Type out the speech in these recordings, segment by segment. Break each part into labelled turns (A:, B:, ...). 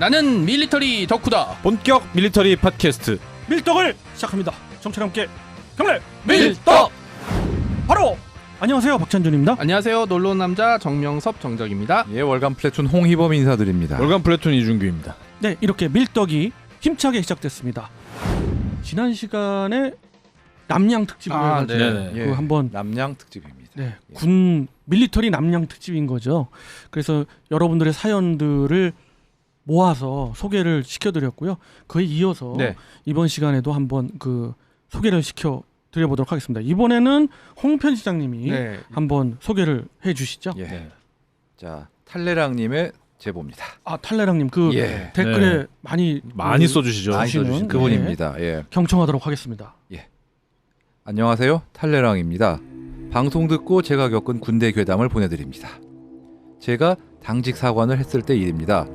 A: 나는 밀리터리 덕후다.
B: 본격 밀리터리 팟캐스트
C: 밀떡을 시작합니다. 정철 함께 경례
A: 밀떡.
C: 바로 안녕하세요, 박찬준입니다.
A: 안녕하세요. 놀러온 남자 정명섭 정적입니다.
D: 예, 월간 플래툰 홍희범 인사드립니다.
B: 월간 플래툰 이준규입니다.
C: 네, 이렇게 밀떡이 힘차게 시작됐습니다. 지난 시간에 남양 특집을 해가지고
A: 네.
D: 예,
C: 그 한번
D: 남양 특집입니다.
C: 네, 군 밀리터리 남양 특집인 거죠. 그래서 여러분들의 사연들을 모아서 소개를 시켜드렸고요. 그에 이어서
A: 네.
C: 이번 시간에도 한번 그 소개를 시켜드려보도록 하겠습니다. 이번에는 홍 편집장님이
A: 네.
C: 한번 소개를 해주시죠.
D: 예.
B: 네.
D: 자, 탈레랑님의 제보입니다.
C: 아, 탈레랑님 그
D: 예.
C: 댓글에
B: 네.
C: 많이
B: 써주시죠.
D: 많이
C: 주시는,
D: 써주신 그분입니다. 예.
C: 경청하도록 하겠습니다.
D: 안녕하세요, 탈레랑입니다. 방송 듣고 제가 겪은 군대 괴담을 보내드립니다. 제가 당직 사관을 했을 때 일입니다.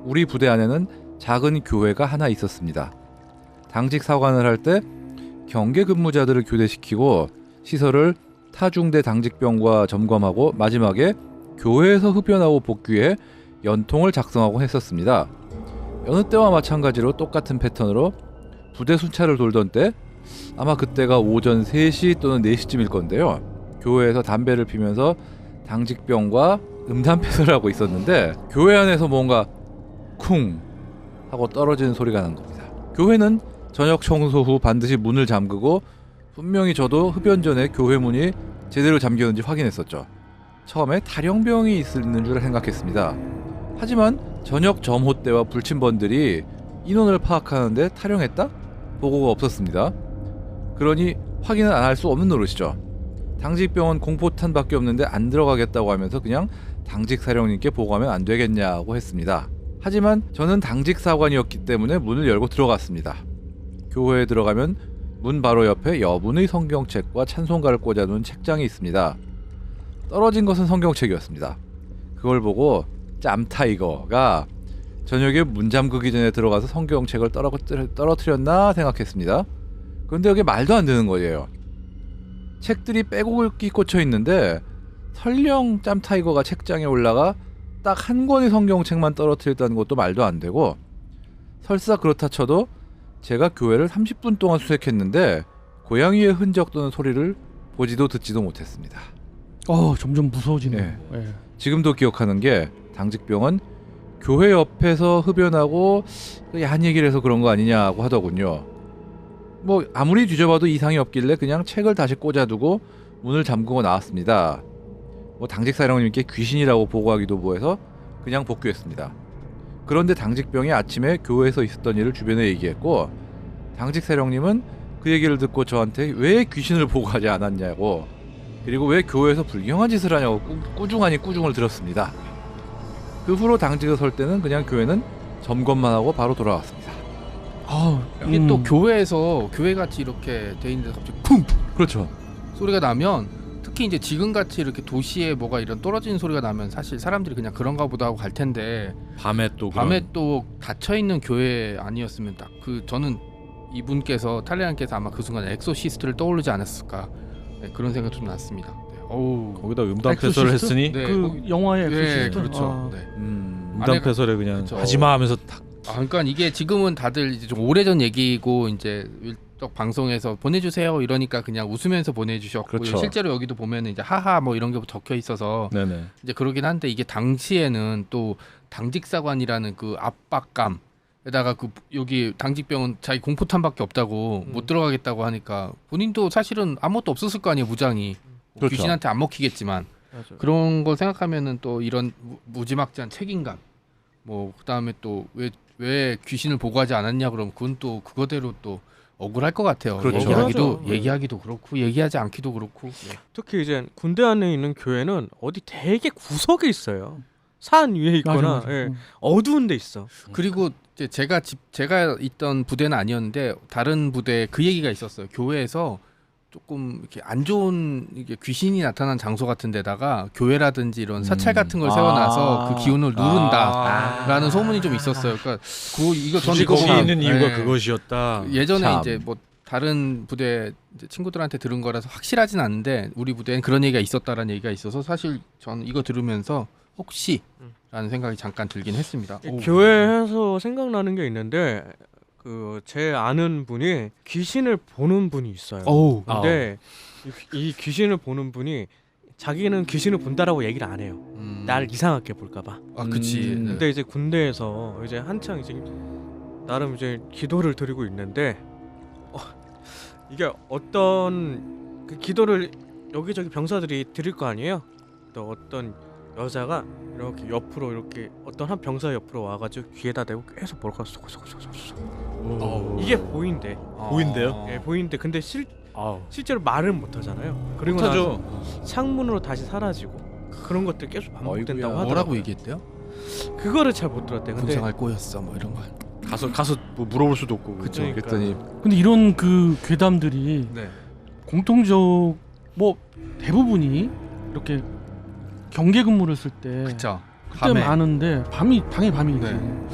D: 우리 부대 안에는 작은 교회가 하나 있었습니다. 당직 사관을 할 때 경계 근무자들을 교대시키고 시설을 타중대 당직병과 점검하고 마지막에 교회에서 흡연하고 복귀해 연통을 작성하고 했었습니다. 여느 때와 마찬가지로 똑같은 패턴으로 부대 순찰을 돌던 때 아마 그때가 오전 3시 또는 4시쯤일 건데요. 교회에서 담배를 피면서 당직병과 음담패설을 하고 있었는데 교회 안에서 뭔가 쿵 하고 떨어지는 소리가 난 겁니다. 교회는 저녁 청소 후 반드시 문을 잠그고 분명히 저도 흡연 전에 교회 문이 제대로 잠겼는지 확인했었죠. 처음에 탈영병이 있는 줄 생각했습니다. 하지만 저녁 점호 때와 불침번들이 인원을 파악하는데 탈영했다? 보고가 없었습니다. 그러니 확인은 안 할 수 없는 노릇이죠. 당직병은 공포탄밖에 없는데 안 들어가겠다고 하면서 그냥 당직사령님께 보고하면 안 되겠냐고 했습니다. 하지만 저는 당직사관이었기 때문에 문을 열고 들어갔습니다. 교회에 들어가면 문 바로 옆에 여분의 성경책과 찬송가를 꽂아놓은 책장이 있습니다. 떨어진 것은 성경책이었습니다. 그걸 보고 짬타이거가 저녁에 문 잠그기 전에 들어가서 성경책을 떨어뜨렸나 생각했습니다. 그런데 여기 말도 안 되는 거예요. 책들이 빼곡히 꽂혀 있는데 설령 짬타이거가 책장에 올라가 딱 한 권의 성경책만 떨어뜨렸다는 것도 말도 안 되고, 설사 그렇다 쳐도 제가 교회를 30분 동안 수색했는데 고양이의 흔적 또는 소리를 보지도 듣지도 못했습니다.
C: 점점 무서워지네요.
D: 예. 지금도 기억하는 게 당직병은 교회 옆에서 흡연하고 야한 얘기를 해서 그런 거 아니냐고 하더군요. 뭐 아무리 뒤져봐도 이상이 없길래 그냥 책을 다시 꽂아두고 문을 잠그고 나왔습니다. 뭐 당직사령님께 귀신이라고 보고하기도 뭐해서 그냥 복귀했습니다. 그런데 당직병이 아침에 교회에서 있었던 일을 주변에 얘기했고, 당직사령님은 그 얘기를 듣고 저한테 왜 귀신을 보고하지 않았냐고, 그리고 왜 교회에서 불경한 짓을 하냐고 꾸중을 들었습니다. 그 후로 당직을 설 때는 그냥 교회는 점검만 하고 바로 돌아왔습니다.
A: 이게 또 교회에서 교회같이 이렇게 돼 있는데 갑자기 쿵
D: 그렇죠.
A: 소리가 나면, 특히 이제 지금같이 이렇게 도시에 뭐가 이런 떨어지는 소리가 나면 사실 사람들이 그냥 그런가 보다 하고 갈 텐데,
B: 밤에
A: 또 닫혀 있는 교회 아니었으면 딱 저는 이분께서 탈레랑께서 아마 그 순간에 엑소시스트를 떠오르지 않았을까, 네, 그런 생각 좀 났습니다. 네.
B: 거기다 음담패설을
C: 엑소시스트?
B: 했으니
A: 네.
C: 그 영화의
A: 네,
C: 엑소시스트.
A: 그렇죠. 네.
B: 음담패설에 그냥
A: 그렇죠.
B: 하지마 하면서 탁.
A: 그러니까 이게 지금은 다들 이제 좀 오래전 얘기고 이제 밀떡 방송에서 보내주세요 이러니까 그냥 웃으면서 보내주셨고,
B: 그렇죠.
A: 실제로 여기도 보면 이제 하하 뭐 이런 게 적혀 있어서
B: 네네.
A: 이제 그러긴 한데, 이게 당시에는 또 당직사관이라는 그 압박감 에다가 그 여기 당직병은 자기 공포탄밖에 없다고 못 들어가겠다고 하니까 본인도 사실은 아무것도 없었을 거 아니에요, 무장이.
B: 그렇죠.
A: 귀신한테 안 먹히겠지만
C: 맞아요.
A: 그런 걸 생각하면은 또 이런 무지막지한 책임감, 뭐 그다음에 또 왜 귀신을 보고하지 않았냐 그러면 그건 또 그거대로 또 억울할 것 같아요.
B: 그렇죠.
A: 얘기하기도 그렇고 얘기하지 않기도 그렇고. 예.
E: 특히 이제 군대 안에 있는 교회는 어디 되게 구석에 있어요. 산 위에 있거나
C: 맞아.
E: 예, 어두운 데 있어.
A: 그리고 이제 제가 있던 부대는 아니었는데 다른 부대에 그 얘기가 있었어요. 교회에서 조금 이렇게 안 좋은 이게 귀신이 나타난 장소 같은 데다가 교회라든지 이런 사찰 같은 걸 세워놔서 그 기운을 누른다라는 소문이 좀 있었어요. 그러니까 이거 저는
B: 거기
A: 이거
B: 있는 이유가
A: 네.
B: 그것이었다.
A: 예전에
D: 참.
A: 이제 뭐 다른 부대 이제 친구들한테 들은 거라서 확실하진 않은데 우리 부대엔 그런 얘기가 있었다라는 얘기가 있어서 사실 저는 이거 들으면서 혹시라는 생각이 잠깐 들긴 했습니다. 오.
E: 교회에서 생각나는 게 있는데 그 제 아는 분이 귀신을 보는 분이 있어요.
A: 어우.
E: 근데 이 귀신을 보는 분이 자기는 귀신을 본다라고 얘기를 안 해요. 날 이상하게 볼까봐.
A: 아, 그치. 네.
E: 근데 이제 군대에서 이제 한창 이제 나름 이제 기도를 드리고 있는데 이게 어떤 그 기도를 여기저기 병사들이 드릴 거 아니에요. 또 어떤 여자가 이렇게 옆으로 이렇게 어떤 한 병사 옆으로 와가지고 귀에다 대고 계속 뭘까 쏙쏙쏙쏙 이게 보인대.
B: 보인대요?
E: 예, 보인대. 근데 실제로 말은 못 하잖아요. 그리고
B: 못하죠.
E: 나서 창문으로 다시 사라지고 그런 것들 계속 반복된다고
D: 어이구야.
E: 하더라고요.
A: 뭐라고 얘기했대요?
E: 그거를 잘 못 들었대. 근데
A: 군생활 꼬였어 뭐 이런 거.
B: 가서 뭐 물어볼 수도 없고.
D: 그쵸.
E: 그러니까.
D: 그랬더니
C: 근데 이런 그 괴담들이
A: 네.
C: 공통적 뭐 대부분이 이렇게 경계 근무를 쓸 때
A: 그쵸.
C: 그때
A: 밤에.
C: 많은데 당연히 밤이지.
A: 네.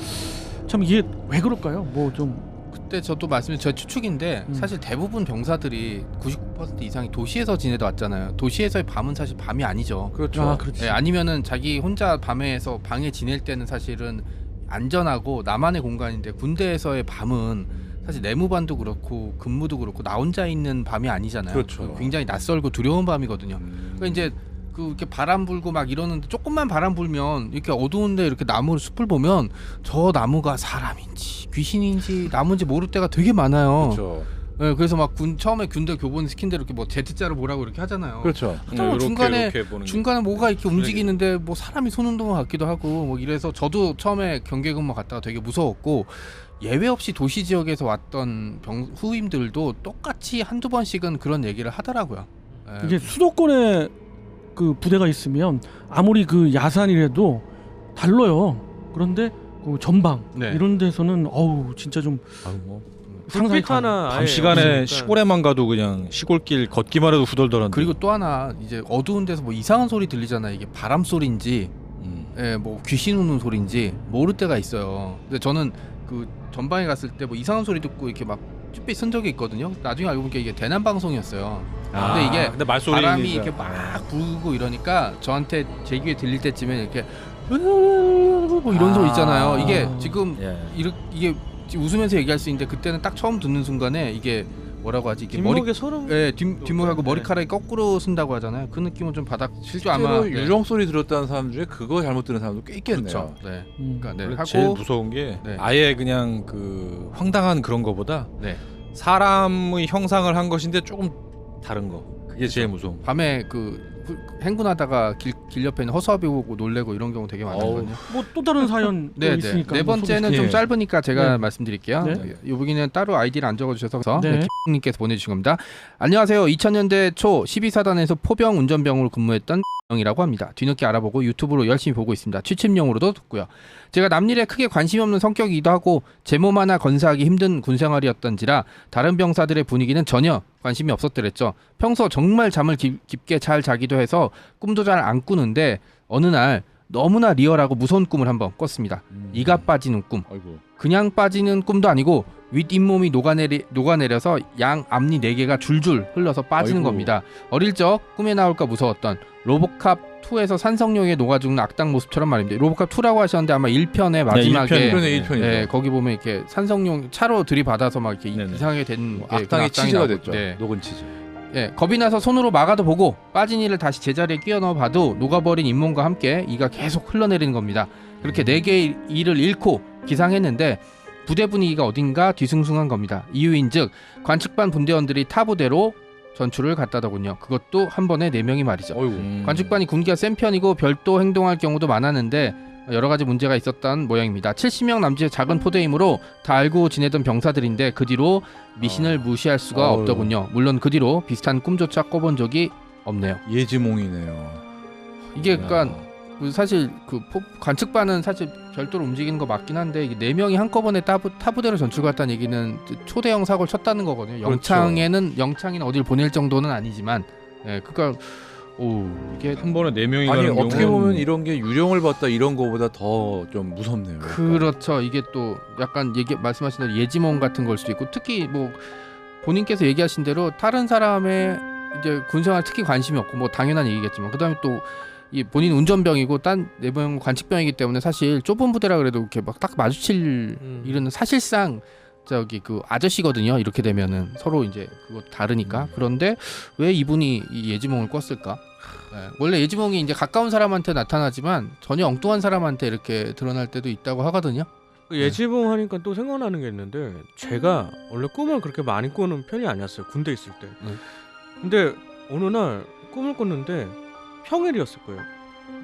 C: 참 이게 왜 그럴까요? 뭐 좀
A: 그때 저도 말씀드린 제 추측인데 사실 대부분 병사들이 99% 이상이 도시에서 지내다 왔잖아요. 도시에서의 밤은 사실 밤이 아니죠.
D: 그렇죠.
C: 아, 그렇지.
A: 예, 아니면은 자기 혼자 밤에서 방에 지낼 때는 사실은 안전하고 나만의 공간인데 군대에서의 밤은 사실 내무반도 그렇고 근무도 그렇고 나 혼자 있는 밤이 아니잖아요.
D: 그렇죠.
A: 굉장히 낯설고 두려운 밤이거든요. 그러니까 이제 그 이렇게 바람 불고 막 이러는데 조금만 바람 불면 이렇게 어두운데 이렇게 나무 숲을 보면 저 나무가 사람인지 귀신인지 나무인지 모를 때가 되게 많아요.
D: 그렇죠.
A: 예, 그래서 막 처음에 군대 교본 시킨 대로 이렇게 뭐 Z자로 보라고 이렇게 하잖아요.
D: 그렇죠.
A: 그렇다면 중간에
B: 보는 게.
A: 중간에 뭐가 이렇게 움직이는데 뭐 사람이 손운동을 같기도 하고 뭐 이래서 저도 처음에 경계근무 갔다가 되게 무서웠고 예외 없이 도시 지역에서 왔던 후임들도 똑같이 한두 번씩은 그런 얘기를 하더라고요. 예.
C: 이게 수도권에 그 부대가 있으면 아무리 그 야산이라도 달라요. 그런데 그 전방
A: 네.
C: 이런 데서는 어우 진짜 좀
B: 뭐
C: 상상이
E: 불빛 하나
B: 밤
E: 아예
B: 시간에
E: 없으니까.
B: 시골에만 가도 그냥 시골길 걷기만 해도 후덜덜한데.
A: 그리고 또 하나 이제 어두운 데서 뭐 이상한 소리 들리잖아요. 이게 바람 소리인지 뭐 귀신 우는 소리인지 모를 때가 있어요. 근데 저는 그 전방에 갔을 때 뭐 이상한 소리 듣고 이렇게 막 쭈뼛 쓴 적이 있거든요. 나중에 알고 보니까 이게 대남 방송이었어요. 근데 이게
B: 근데 말소리
A: 바람이 이렇게 막 불고 이러니까 저한테 제 귀에 들릴 때쯤에 이렇게 뭐 이런 소리 있잖아요. 이게 지금 이게 웃으면서 얘기할 수 있는데 그때는 딱 처음 듣는 순간에 이게 뭐라고 하지? 이게
E: 뒷목에 소름.
A: 뒷목하고
E: 네.
A: 머리카락이 거꾸로 쓴다고 하잖아요. 그 느낌은 좀 실제 아마
D: 실제로 유령 소리 들었다는 사람 중에 그거 잘못 들은 사람도 꽤 있겠네요.
A: 그렇죠. 네. 그러니까 네.
B: 원래
A: 하고
B: 제일 무서운 게
A: 네.
B: 아예 그냥 그 황당한 그런 거보다
A: 네.
B: 사람의 형상을 한 것인데 조금 다른 거. 그게 제일 무서운 거.
A: 밤에 그 행군하다가 길 옆에 있는 허수아비 보고 놀래고 이런 경우 되게 많거든요.
C: 뭐 또 다른 사연 또
A: 네,
C: 있으니까
A: 네
C: 한번
A: 번째는
C: 소개해
A: 좀
B: 네.
A: 짧으니까 제가
C: 네.
A: 말씀드릴게요.
C: 네.
A: 여기는 따로 아이디를 안 적어주셔서
C: 네.
A: 김님께서 보내주신 겁니다. 안녕하세요. 2000년대 초 12사단에서 포병 운전병으로 근무했던 이라고 합니다. 뒤늦게 알아보고 유튜브로 열심히 보고 있습니다. 취침용으로도 듣고요. 제가 남일에 크게 관심이 없는 성격이기도 하고 제 몸 하나 건사하기 힘든 군생활이었던지라 다른 병사들의 분위기는 전혀 관심이 없었더랬죠. 평소 정말 잠을 깊게 잘 자기도 해서 꿈도 잘 안 꾸는데 어느 날 너무나 리얼하고 무서운 꿈을 한번 꿨습니다. 이가 빠지는 꿈.
B: 아이고.
A: 그냥 빠지는 꿈도 아니고 윗 잇몸이 녹아내려서 양 앞니 4개가 줄줄 흘러서 빠지는
D: 아이고.
A: 겁니다. 어릴 적 꿈에 나올까 무서웠던 로보캅 2에서 산성용에 녹아 죽는 악당 모습처럼 말입니다. 로보캅 2라고 하셨는데 아마 1편의 마지막에
D: 1편이죠.
A: 네, 거기 보면 이렇게 산성용 차로 들이받아서 막 이렇게
B: 네네.
A: 이상하게 된 게
D: 악당이
A: 그
D: 치즈가
A: 나오고,
D: 됐죠.
A: 네.
D: 녹은 치즈.
A: 예, 겁이 나서 손으로 막아도 보고 빠진 이를 다시 제자리에 끼워 넣어 봐도 녹아버린 잇몸과 함께 이가 계속 흘러내리는 겁니다. 그렇게 4개의 이를 잃고 기상했는데 부대 분위기가 어딘가 뒤숭숭한 겁니다. 이유인즉 관측반 분대원들이 타 부대로 전출을 갔다더군요. 그것도 한 번에 4명이 말이죠.
D: 어이구.
A: 관측반이 군기가 센 편이고 별도 행동할 경우도 많았는데 여러 가지 문제가 있었던 모양입니다. 70명 남짓의 작은 포대이므로 다 알고 지내던 병사들인데 그 뒤로 미신을 무시할 수가
D: 어휴.
A: 없더군요. 물론 그 뒤로 비슷한 꿈조차 꿔본 적이 없네요.
D: 예지몽이네요.
A: 이게 그러니까 그 사실 그 관측반은 사실 별도로 움직이는 거 맞긴 한데 이게 4명이 한꺼번에 타부대로 전출 갔다는 얘기는 초대형 사고를 쳤다는 거거든요.
D: 그렇죠.
A: 영창이나 어딜 보낼 정도는 아니지만 그러니까 오 이게
B: 한 번에 4명이
D: 아니
B: 가는
D: 어떻게
B: 경우는
D: 보면 이런 게 유령을 봤다 이런 거보다 더 좀 무섭네요.
A: 그렇죠. 이게 또 약간 말씀하신 대로 예지몽 같은 걸 수도 있고 특히 뭐 본인께서 얘기하신 대로 다른 사람의 이제 군생활 특히 관심이 없고 뭐 당연한 얘기겠지만 그다음에 또 이 본인 운전병이고 딴 내부형 관측병이기 때문에 사실 좁은 부대라 그래도 이렇게 막 딱 마주칠 일은 사실상 저기 그 아저씨거든요. 이렇게 되면은 서로 이제 그거 다르니까. 그런데 왜 이분이 이 예지몽을 꿨을까? 네, 원래 예지몽이 이제 가까운 사람한테 나타나지만 전혀 엉뚱한 사람한테 이렇게 드러날 때도 있다고 하거든요.
E: 그 예지몽 하니까 또 생각나는 게 있는데 제가 원래 꿈을 그렇게 많이 꾸는 편이 아니었어요. 군대 있을 때. 근데 어느 날 꿈을 꿨는데 평일이었을 거예요.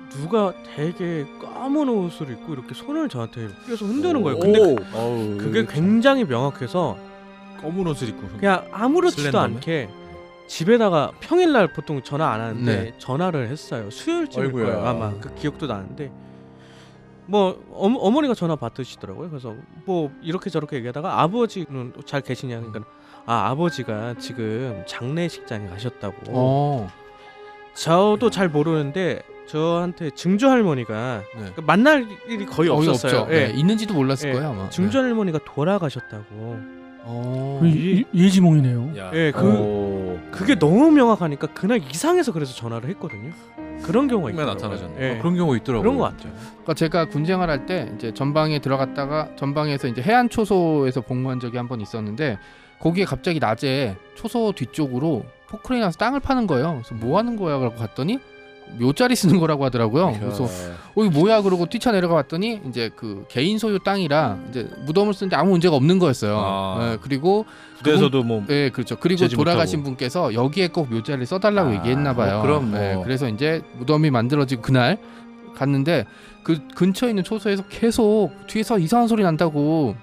E: 누가 되게 까만 옷을 입고 이렇게 손을 저한테 휘어서 흔드는 거예요. 근데 그게 굉장히 명확해서
B: 검은 옷을 입고
E: 그냥 아무렇지도
B: 슬렌더맨?
E: 않게 집에다가 평일날 보통 전화 안 하는데
A: 네.
E: 전화를 했어요. 수요일쯤일
B: 아이고야.
E: 거예요. 아마 그 기억도 나는데 뭐 어머니가 전화 받으시더라고요. 그래서 뭐 이렇게 저렇게 얘기하다가 아버지는 잘 계시냐 그러니까 아버지가 지금 장례식장에 가셨다고. 저도 잘 모르는데 저한테 증조 할머니가
A: 네.
E: 그 만날 일이 거의 없었어요.
A: 없죠.
E: 예.
A: 네, 있는지도 몰랐을
E: 예.
A: 거예요 아마.
E: 증조 할머니가 돌아가셨다고.
C: 예지몽이네요.
B: 야.
E: 예, 그게 너무 명확하니까 그날 이상해서 그래서 전화를 했거든요. 그런 경우가
B: 꿈에
E: 있더라고요.
B: 나타나셨네.
E: 예.
D: 그런 경우 있더라고요.
E: 그런 것 같아요.
A: 그러니까 제가 군 생활할 때 이제 전방에 들어갔다가 전방에서 이제 해안 초소에서 복무한 적이 한 번 있었는데 거기에 갑자기 낮에 초소 뒤쪽으로 포크레인 와서 땅을 파는 거예요. 그래서 뭐 하는 거야? 그러고 갔더니 묘자리 쓰는 거라고 하더라고요. 그래서 이게 뭐야? 그러고 뛰쳐내려가 봤더니 이제 그 개인 소유 땅이라 이제 무덤을 쓰는데 아무 문제가 없는 거였어요.
B: 아.
A: 네, 그리고
B: 부대에서도 뭐
A: 네, 그렇죠. 그리고
B: 재지
A: 돌아가신
B: 못하고.
A: 분께서 여기에 꼭 묘자리를 써달라고 얘기했나 봐요.
D: 그럼 뭐.
A: 네, 그래서 이제 무덤이 만들어지고 그날 갔는데 그 근처에 있는 초소에서 계속 뒤에서 이상한 소리 난다고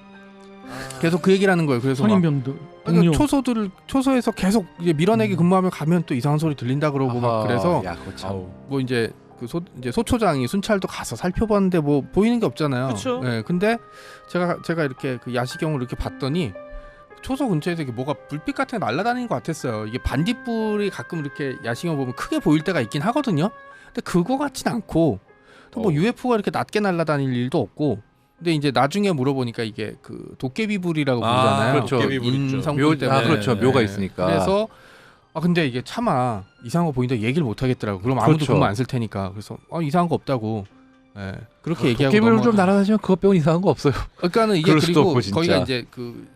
A: 계속 그 얘기를 하는 거예요. 그래서 막
C: 선임병들
A: 그러니까
C: 동료
A: 초소에서 계속 이제 밀어내기 근무하면 가면 또 이상한 소리 들린다 그러고 막 그래서
D: 야, 그거 참.
A: 뭐 이제 그 이제 소초장이 순찰도 가서 살펴봤는데 뭐 보이는 게 없잖아요.
E: 그쵸.
A: 네, 근데 제가 이렇게 그 야시경을 이렇게 봤더니 초소 근처에서 이게 뭐가 불빛 같은 게 날아다니는 것 같았어요. 이게 반딧불이 가끔 이렇게 야시경 보면 크게 보일 때가 있긴 하거든요. 근데 그거 같진 않고 또 뭐 UFO가 이렇게 낮게 날아다닐 일도 없고. 근데 이제 나중에 물어보니까 이게 그 도깨비불이라고 부르잖아요.
D: 그렇죠.
B: 도깨비불 있죠.
A: 인성불 때문에.
D: 그렇죠.
B: 네,
D: 묘가
B: 네.
D: 있으니까.
A: 그래서 근데 이게 차마 이상한 거 보인다 얘기를 못 하겠더라고. 그럼 아무도
D: 그렇죠.
A: 근무 안 쓸 테니까. 그래서 이상한 거 없다고. 예. 그렇게 얘기하고
D: 도깨비를 좀 날아다니면 그것 빼고는 이상한 거 없어요.
A: 그러니까는 이게
D: 그럴 수도
A: 그리고
D: 없고, 진짜.
A: 거기가 이제 그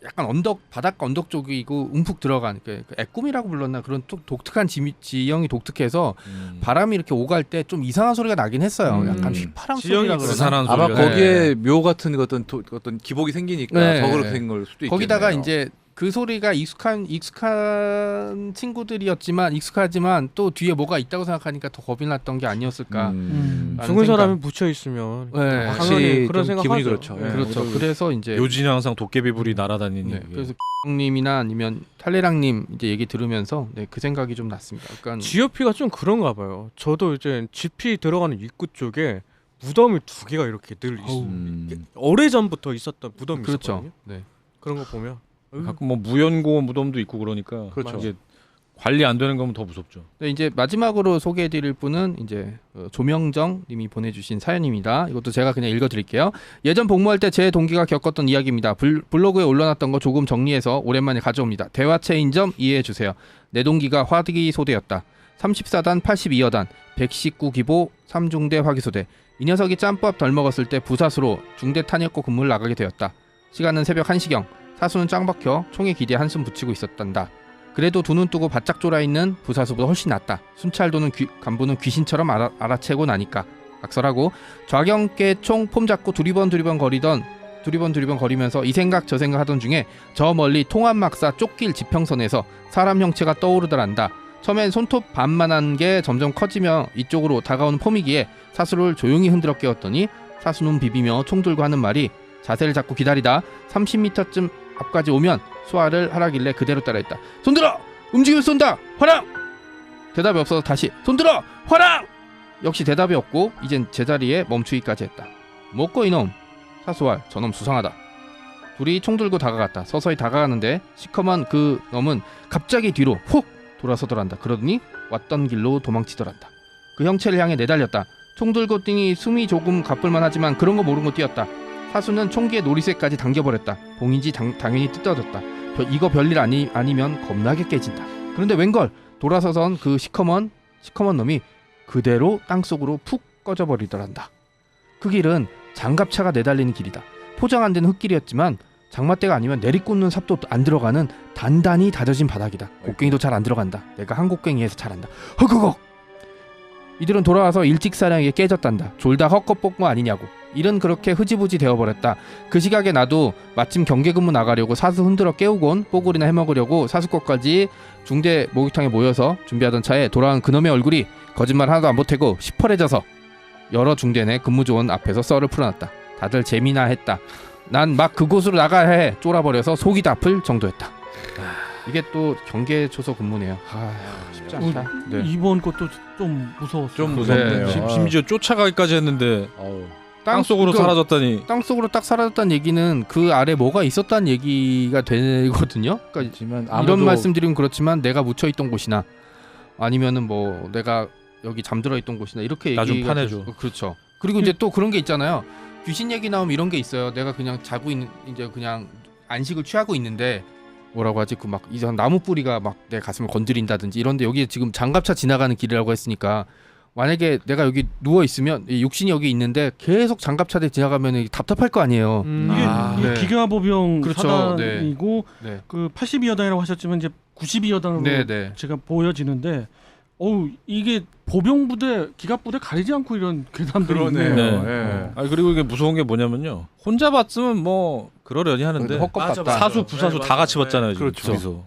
A: 약간 바닷가 언덕 쪽이고 움푹 들어간 그 애꿈이라고 불렀나 그런 또 독특한 지형이 독특해서 바람이 이렇게 오갈 때 좀 이상한 소리가 나긴 했어요. 약간 휘파람
E: 지형이
A: 소리라 그러나.
B: 부산한
D: 아마
B: 소리가.
D: 거기에 묘 같은 어떤 기복이 생기니까
A: 네.
D: 더 그렇게 된 걸 수도 있겠네요.
A: 거기다가 이제 그 소리가 익숙한 친구들이었지만 익숙하지만 또 뒤에 뭐가 있다고 생각하니까 더 겁이 났던 게 아니었을까. 라는
E: 죽은
A: 생각.
E: 사람이 묻혀 있으면
A: 네.
D: 확실히
E: 그런
D: 좀
E: 생각
D: 기분이
E: 하죠.
D: 그렇죠.
E: 네.
A: 그렇죠. 그래서 이제
B: 요지는 항상 도깨비불이 날아다니는
A: 네,
B: 게.
A: 그래서 님이나 아니면 탈레랑님 이제 얘기 들으면서 그 생각이 좀 났습니다. 그러니까
E: GOP가 좀 그런가 봐요. 저도 이제 GP 들어가는 입구 쪽에 무덤이 두 개가 이렇게 늘 있어요. 오래전부터 있었던 무덤이
A: 그렇죠.
E: 있었거든요.
A: 네.
E: 그런 거 보면
B: 가끔 뭐 무연고 무덤도 있고 그러니까
D: 그렇죠.
B: 이게 관리 안 되는 거면 더 무섭죠.
A: 네, 이제 마지막으로 소개해드릴 분은 이제 조명정님이 보내주신 사연입니다. 이것도 제가 그냥 읽어드릴게요. 예전 복무할 때 제 동기가 겪었던 이야기입니다. 블로그에 올려놨던 거 조금 정리해서 오랜만에 가져옵니다. 대화체인 점 이해해주세요. 내 동기가 화기소대였다. 소대였다. 34단 82여단 119기보 3중대 화기소대. 이 녀석이 짬밥 덜 먹었을 때 부사수로 중대 탄약고 근무를 나가게 되었다. 시간은 새벽 1시경. 사수는 짱 박혀 총에 기대 한숨 붙이고 있었단다. 그래도 두 눈 뜨고 바짝 졸아있는 부사수보다 훨씬 낫다. 순찰도는 간부는 귀신처럼 알아채고 나니까. 각설하고 좌경계 총 폼 잡고 두리번 거리면서 이 생각 저 생각 하던 중에 저 멀리 통합막사 쫓길 지평선에서 사람 형체가 떠오르더란다. 처음엔 손톱 반만한 게 점점 커지며 이쪽으로 다가오는 폼이기에 사수를 조용히 흔들어 깨웠더니 사수 눈 비비며 총 들고 하는 말이 자세를 잡고 기다리다 30m쯤 앞까지 오면 수화를 하라길래 그대로 따라했다. 손들어! 움직이면 쏜다! 화랑! 대답이 없어서 다시 손들어! 화랑! 역시 대답이 없고 이젠 제자리에 멈추기까지 했다. 뭐고 이놈? 사수왈 저놈 수상하다. 둘이 총 들고 다가갔다. 서서히 다가가는데 시커먼 그 놈은 갑자기 뒤로 훅 돌아서더란다. 그러더니 왔던 길로 도망치더란다. 그 형체를 향해 내달렸다. 총 들고 뛰니 숨이 조금 가쁠만 하지만 그런 거 모르고 뛰었다. 사수는 총기의 놀이쇠까지 당겨버렸다. 봉인지 당연히 뜯어졌다. 이거 별일 아니면 겁나게 깨진다. 그런데 웬걸 돌아서선 그 시커먼 놈이 그대로 땅속으로 푹 꺼져버리더란다. 그 길은 장갑차가 내달리는 길이다. 포장 안 된 흙길이었지만 장마때가 아니면 내리꽂는 삽도 안 들어가는 단단히 다져진 바닥이다. 곡괭이도 잘 안 들어간다. 내가 한 곡괭이에서 잘한다. 헉헉헉! 이들은 돌아와서 일직사량에게 깨졌단다. 졸다 헛것 본 거 아니냐고. 일은 그렇게 흐지부지 되어버렸다. 그 시각에 나도 마침 경계근무 나가려고 사수 흔들어 깨우곤 뽀글이나 해먹으려고 사수거까지 중대 목욕탕에 모여서 준비하던 차에 돌아온 그놈의 얼굴이 거짓말 하나도 안 보태고 시퍼래져서 여러 중대 내 근무조원 앞에서 썰을 풀어놨다. 다들 재미나 했다. 난 막 그곳으로 나가야 해 쫄아버려서 속이 다 아플 정도였다. 이게 또 경계초소 근무네요. 쉽지 않다. 네.
C: 이번 것도 좀 무서웠어요.
D: 좀 무섭네요.
A: 네.
B: 심지어 쫓아가기까지 했는데
D: 아우.
B: 땅속으로
A: 그러니까
B: 사라졌다니.
A: 땅속으로 딱 사라졌다는 얘기는 그 아래 뭐가 있었다는 얘기가 되거든요. 그러니까
D: 하지만
A: 이런 말씀드리면 그렇지만 내가 묻혀있던 곳이나 아니면은 뭐 내가 여기 잠들어 있던 곳이나 이렇게
B: 나 좀
A: 얘기가
B: 파내줘.
A: 그렇죠. 그리고 이제 또 그런 게 있잖아요. 귀신 얘기 나오면 이런 게 있어요. 내가 그냥 자고 있는 이제 그냥 안식을 취하고 있는데 뭐라고 하지? 그 막 이상 나무 뿌리가 막 내 가슴을 건드린다든지 이런데 여기 지금 장갑차 지나가는 길이라고 했으니까 만약에 내가 여기 누워 있으면 육신이 여기 있는데 계속 장갑차들 지나가면 답답할 거 아니에요.
C: 이게
A: 네.
C: 기가보병
A: 그렇죠.
C: 사단이고
A: 네.
C: 그 82여단이라고 하셨지만 이제 92여단으로
A: 네, 네.
C: 제가 보여지는데 이게 보병부대 기갑부대 가리지 않고 이런 괴담들이 있네요.
B: 네.
D: 예.
B: 아 그리고 이게 무서운 게 뭐냐면요. 혼자 봤으면 뭐 그러려니 하는데
A: 헛것 같다.
B: 사수 부사수 다 같이 봤잖아요. 지금
D: 그렇죠.
B: 거기서.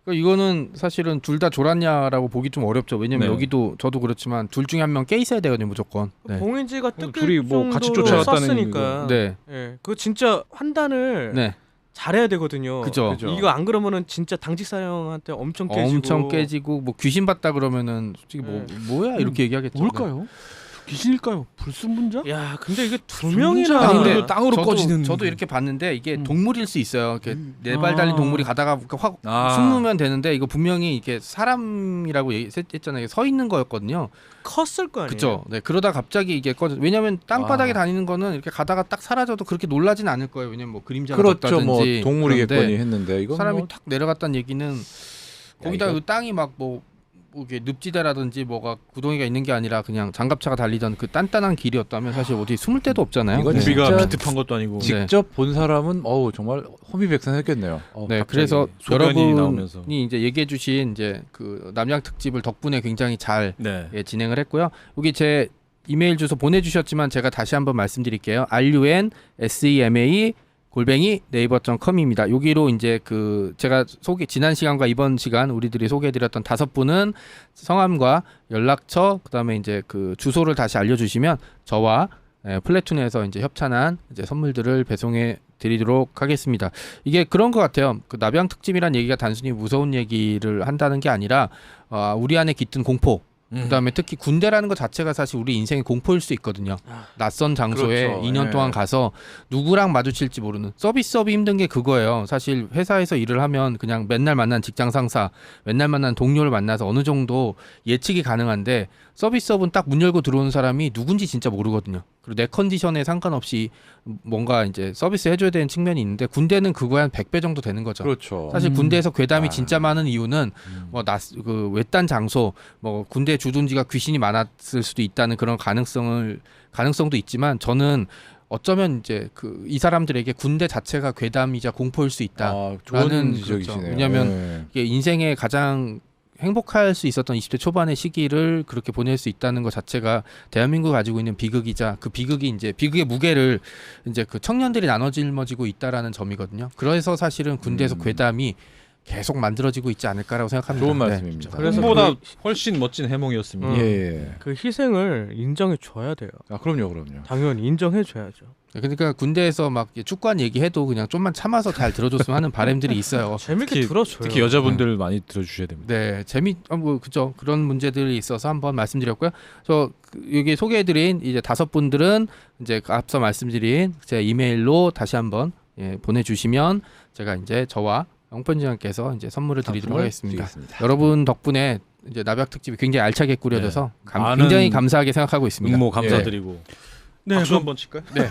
A: 그러니까 이거는 사실은 둘 다 졸았냐라고 보기 좀 어렵죠. 왜냐면
B: 네.
A: 여기도 저도 그렇지만 둘 중에 한 명 깨 있어야 되거든요, 무조건. 네.
E: 봉인지가 뜯길
B: 둘이 뭐 같이
E: 정도로
B: 쫓아갔다는
E: 썼으니까.
A: 네.
E: 예, 그거 진짜 판단을
A: 네.
E: 잘해야 되거든요.
A: 그죠.
E: 이거 안 그러면은 진짜 당직 사령한테 엄청 깨지고.
A: 엄청 깨지고 뭐 귀신 봤다 그러면은 솔직히 뭐야 이렇게 얘기하겠죠.
C: 뭘까요? 귀신일까요? 불순분자?
E: 야, 근데 이게 두
C: 진짜?
E: 명이나
A: 아니, 근데
B: 땅으로 꺼지는.
A: 저도 이렇게 봤는데 이게
C: 음.
A: 동물일 수 있어요. 이렇게 네 발 달린 동물이 가다가 확 숨으면 되는데 이거 분명히 이렇게 사람이라고 했잖아요. 서 있는 거였거든요.
E: 컸을 거 아니에요.
A: 그죠? 네, 그러다 갑자기 이게 꺼져. 왜냐면 땅바닥에
D: 아.
A: 다니는 거는 이렇게 가다가 딱 사라져도 그렇게 놀라진 않을 거예요. 왜냐면 뭐 그림자가
D: 그렇죠. 뭐
A: 떴다든지.
D: 동물이겠거니
A: 그런데
D: 했는데 이건
A: 사람이
D: 뭐
A: 탁 내려갔다는 얘기는 거기다
D: 이거-
A: 그 땅이 막 뭐 이게 늪지대라든지 뭐가 구덩이가 있는 게 아니라 그냥 장갑차가 달리던 그 단단한 길이었다면 사실 어디 숨을 데도 없잖아요.
D: 이건
A: 네.
B: 우리가
D: 진짜
B: 비트판 것도 아니고.
D: 직접 본 사람은 정말 호미백산했겠네요.
A: 네,
D: 갑자기.
A: 그래서
B: 소변이
A: 여러분이
B: 나오면서.
A: 이제 얘기해주신 이제 그 남양 특집을 덕분에 굉장히 잘
B: 네.
A: 진행을 했고요. 여기 제 이메일 주소 보내주셨지만 제가 다시 한번 말씀드릴게요. runsema @naver.com입니다. 여기로 이제 그 제가 지난 시간과 이번 시간 우리들이 소개해드렸던 5분은 성함과 연락처 그다음에 이제 그 주소를 다시 알려주시면 저와 플래툰에서 이제 협찬한 이제 선물들을 배송해 드리도록 하겠습니다. 이게 그런 것 같아요. 그 남양 특집이란 얘기가 단순히 무서운 얘기를 한다는 게 아니라 우리 안에 깃든 공포. 그다음에 특히 군대라는 것 자체가 사실 우리 인생의 공포일 수 있거든요. 낯선 장소에
D: 그렇죠.
A: 2년
D: 예.
A: 동안 가서 누구랑 마주칠지 모르는 서비스업이 힘든 게 그거예요. 사실 회사에서 일을 하면 그냥 맨날 만난 직장 상사, 맨날 만난 동료를 만나서 어느 정도 예측이 가능한데 서비스업은 딱 문 열고 들어오는 사람이 누군지 진짜 모르거든요. 그리고 내 컨디션에 상관없이 뭔가 이제 서비스 해줘야 되는 측면이 있는데 군대는 그거에 한 100배 정도 되는 거죠.
D: 그렇죠.
A: 사실 군대에서 괴담이
D: 아.
A: 진짜 많은 이유는 뭐 그 외딴 장소, 뭐 군대 주둔지가 귀신이 많았을 수도 있다는 그런 가능성도 있지만 저는 어쩌면 이제 그 이 사람들에게 군대 자체가 괴담이자 공포일 수 있다.
D: 좋은
A: 라는
D: 지적이시네요.
A: 그렇죠. 왜냐하면
D: 네.
A: 이게 인생의 가장 행복할 수 있었던 20대 초반의 시기를 그렇게 보낼 수 있다는 것 자체가 대한민국이 가지고 있는 비극이자 그 비극이 이제 비극의 무게를 이제 그 청년들이 나눠 짊어지고 있다라는 점이거든요. 그래서 사실은 군대에서 괴담이 계속 만들어지고 있지 않을까라고 생각합니다.
D: 좋은
A: 네.
D: 말씀입니다.
E: 그래서
B: 보다 훨씬 멋진 해몽이었습니다.
D: 예.
E: 그 희생을 인정해 줘야 돼요.
D: 그럼요.
E: 당연히 인정해 줘야죠.
A: 그러니까 군대에서 막 축구한 얘기해도 그냥 좀만 참아서 잘 들어줬으면 하는 바람들이 있어요.
E: 재밌게
B: 특히-
E: 들어줘요.
B: 특히 여자분들 많이 들어주셔야 됩니다.
A: 네, 뭐 그죠. 그런 문제들이 있어서 한번 말씀드렸고요. 여기 소개해드린 이제 5분들은 이제 앞서 말씀드린 제 이메일로 다시 한번 보내주시면 제가 이제 저와 영편장께서 이제 선물을 드리도록 하겠습니다. 여러분 덕분에 이제 나벽 특집이 굉장히 알차게 꾸려져서
B: 많은
A: 굉장히 감사하게 생각하고 있습니다.
B: 응모 감사드리고
C: 네,
B: 박수 한번 칠까요?
A: 네.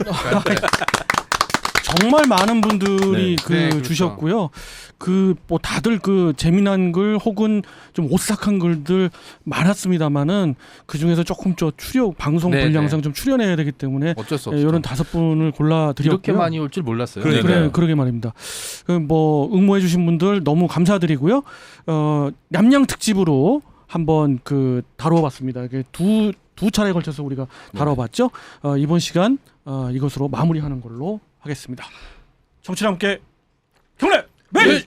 C: 정말 많은 분들이
B: 네.
C: 그
A: 네, 그렇죠.
C: 주셨고요. 그 뭐 다들 그 재미난 글 혹은 좀 오싹한 글들 많았습니다만은 그 중에서 조금 방송
A: 네,
C: 분량상 좀 출연해야 되기 때문에
A: 어쩔 수 없죠.
C: 이런 5분을 골라 드렸고요.
A: 이렇게 많이 올 줄 몰랐어요.
B: 그러니까요.
C: 그래, 그러게 말입니다. 뭐 응모해주신 분들 너무 감사드리고요. 냠냥 특집으로 한번 그 다뤄봤습니다. 이게 두 차례에 걸쳐서 우리가 다뤄봤죠. 이번 시간 이것으로 마무리하는 걸로 하겠습니다. 청취자 함께 경례!
A: 네.